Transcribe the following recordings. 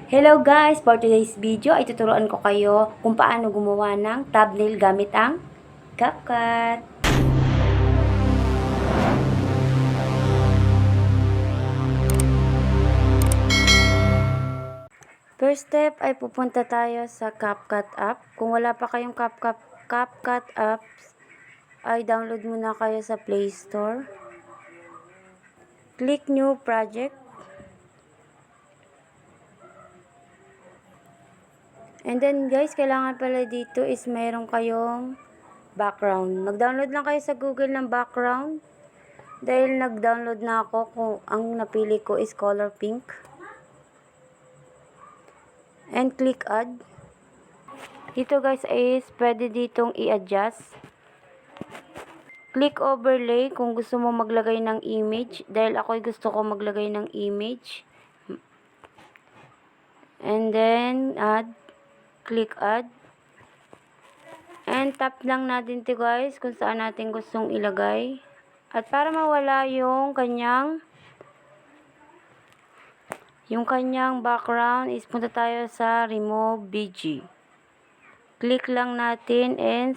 Hello guys! For today's video ay tuturuan ko kayo kung paano gumawa ng thumbnail gamit ang CapCut. First step ay pupunta tayo sa CapCut app. Kung wala pa kayong CapCut apps, ay download muna kayo sa Play Store. Click New Project. And then guys, kailangan pala dito is mayroon kayong background. Mag-download lang kayo sa Google ng background. Dahil nag-download na ako, kung ang napili ko is color pink. And click add. Dito guys is pwede ditong i-adjust. Click overlay kung gusto mo maglagay ng image. Dahil ako gusto ko maglagay ng image. And then add. Click add. And tap lang natin ito guys kung saan natin gustong ilagay. At para mawala yung kanyang background is punta tayo sa remove BG. Click lang natin and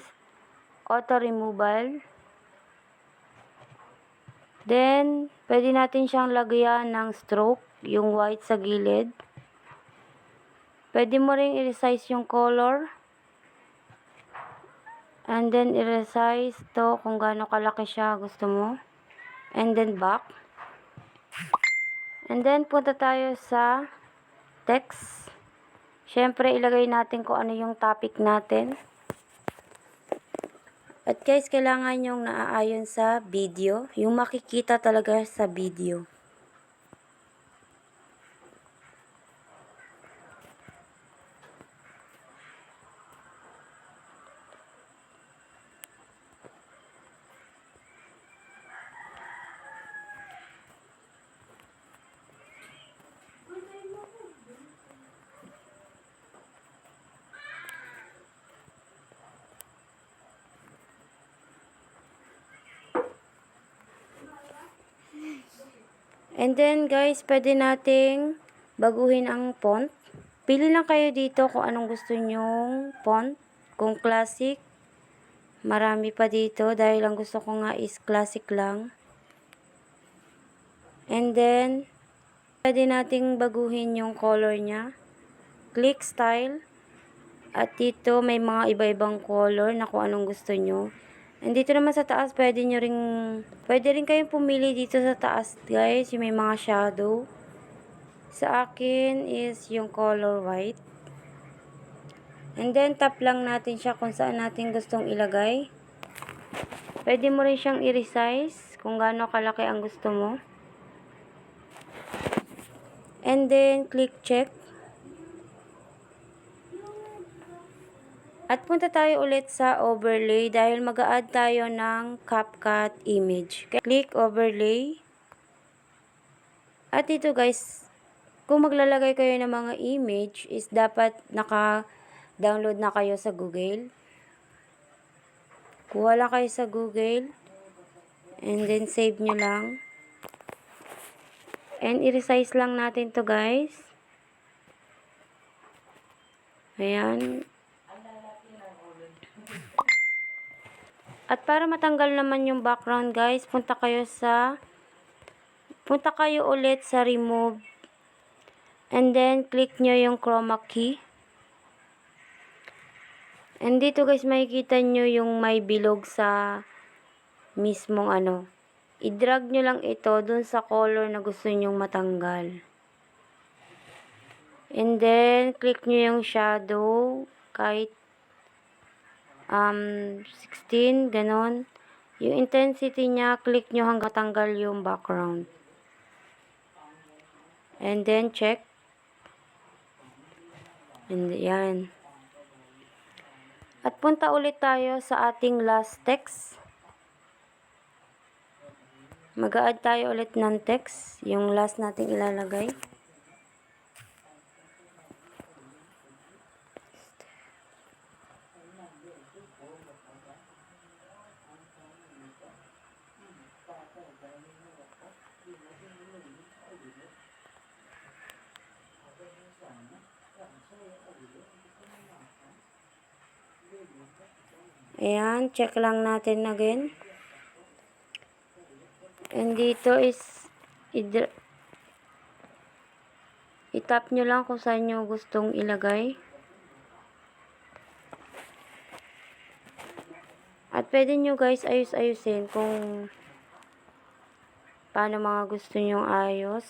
auto removal. Then pwede natin siyang lagyan ng stroke, yung white sa gilid. Pwede mo ring i-resize yung color. And then i-resize to kung gaano kalaki siya gusto mo. And then back. And then punta tayo sa text. Syempre ilagay natin kung ano yung topic natin. At guys, kailangan yung naaayon sa video. Yung makikita talaga sa video. And then guys, pwede nating baguhin ang font. Pili lang kayo dito kung anong gusto nyong font. Kung classic, marami pa dito dahil ang gusto ko nga is classic lang. And then, pwede nating baguhin yung color niya. Click style. At dito may mga iba-ibang color na kung anong gusto nyo. And dito naman sa taas, pwede rin kayong pumili dito sa taas guys, yung may mga shadow. Sa akin is yung color white. And then tap lang natin siya kung saan natin gustong ilagay. Pwede mo rin siyang i-resize kung gaano kalaki ang gusto mo. And then click check. At punta tayo ulit sa overlay dahil mag-a-add tayo ng CapCut image. Click overlay. At dito guys, kung maglalagay kayo ng mga image is dapat naka-download na kayo sa Google. Kuha lang kayo sa Google. And then save nyo lang. And i-resize lang natin to guys. Ayan. At para matanggal naman yung background guys, punta kayo ulit sa remove. And then click nyo yung chroma key. And dito guys, makikita nyo yung may bilog sa mismong ano. I-drag nyo lang ito dun sa color na gusto nyong matanggal. And then click nyo yung shadow kahit 16, ganon. Yung intensity niya, click nyo hanggang tanggal yung background. And then check. And yan. At punta ulit tayo sa ating last text. Mag-a-add tayo ulit ng text, yung last nating ilalagay. Ayan, check lang natin again. And dito is itap nyo lang kung saan nyo gustong ilagay. At pwede nyo guys ayus-ayusin kung paano mga gusto nyong ayos.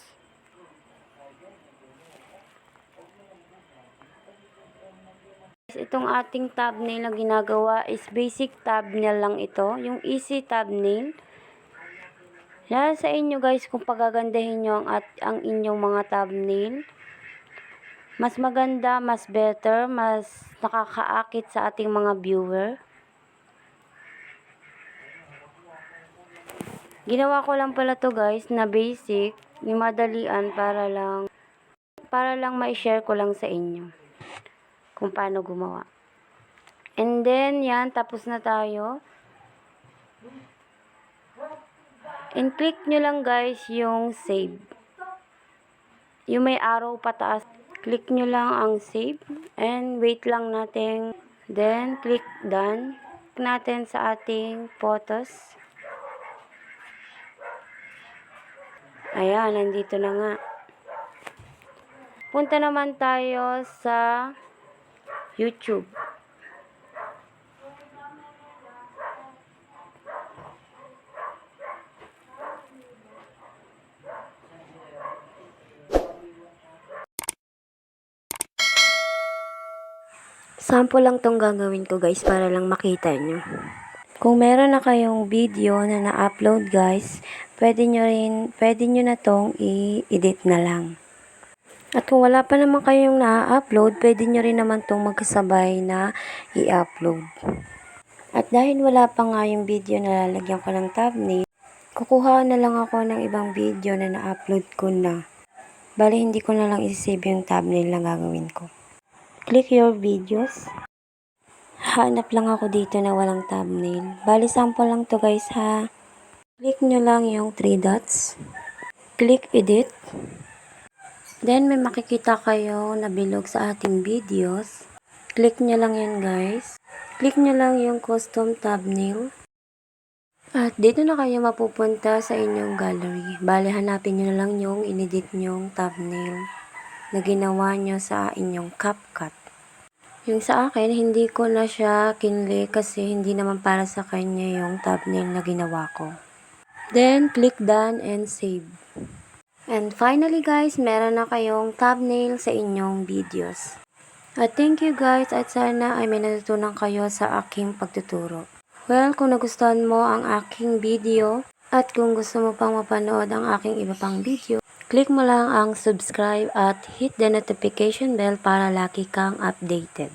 Itong ating thumbnail na ginagawa is basic thumbnail lang ito. Yung easy thumbnail. Lalo sa inyo guys kung pagagandahin nyo ang inyong mga thumbnail. Mas maganda, mas better, mas nakakaakit sa ating mga viewer. Ginawa ko lang pala to guys na basic, yung madalian para lang ma-share ko lang sa inyo kung paano gumawa. And then, yan, tapos na tayo. And click nyo lang guys yung save. Yung may arrow pataas. Click nyo lang ang save. And wait lang natin. Then, click done. Click natin sa ating photos. Ayan, nandito na nga. Punta naman tayo sa YouTube. Sample lang tong gagawin ko guys para lang makita nyo. Kung meron na kayong video na na-upload guys, pwede nyo na tong i-edit na lang. At kung wala pa naman kayong na-upload, pwede nyo rin naman itong magkasabay na i-upload. At dahil wala pa nga yung video na lalagyan ko ng thumbnail, kukuha na lang ako ng ibang video na na-upload ko na. Bali, hindi ko na lang isi-save yung thumbnail na gagawin ko. Click your videos. Hanap lang ako dito na walang thumbnail. Bali, sample lang to guys ha. Click nyo lang yung 3 dots. Click edit. Then, may makikita kayo na bilog sa ating videos. Click nyo lang yan guys. Click nyo lang yung custom thumbnail. At dito na kayo mapupunta sa inyong gallery. Bale, hanapin nyo na lang yung inedit nyong thumbnail na ginawa nyo sa inyong CapCut. Yung sa akin, hindi ko na siya kinli kasi hindi naman para sa kanya yung thumbnail na ginawa ko. Then, click done and save. And finally guys, meron na kayong thumbnail sa inyong videos. At thank you guys at sana ay may natutunan kayo sa aking pagtuturo. Well, kung nagustuhan mo ang aking video at kung gusto mo pang mapanood ang aking iba pang video, click mo lang ang subscribe at hit the notification bell para lagi kang updated.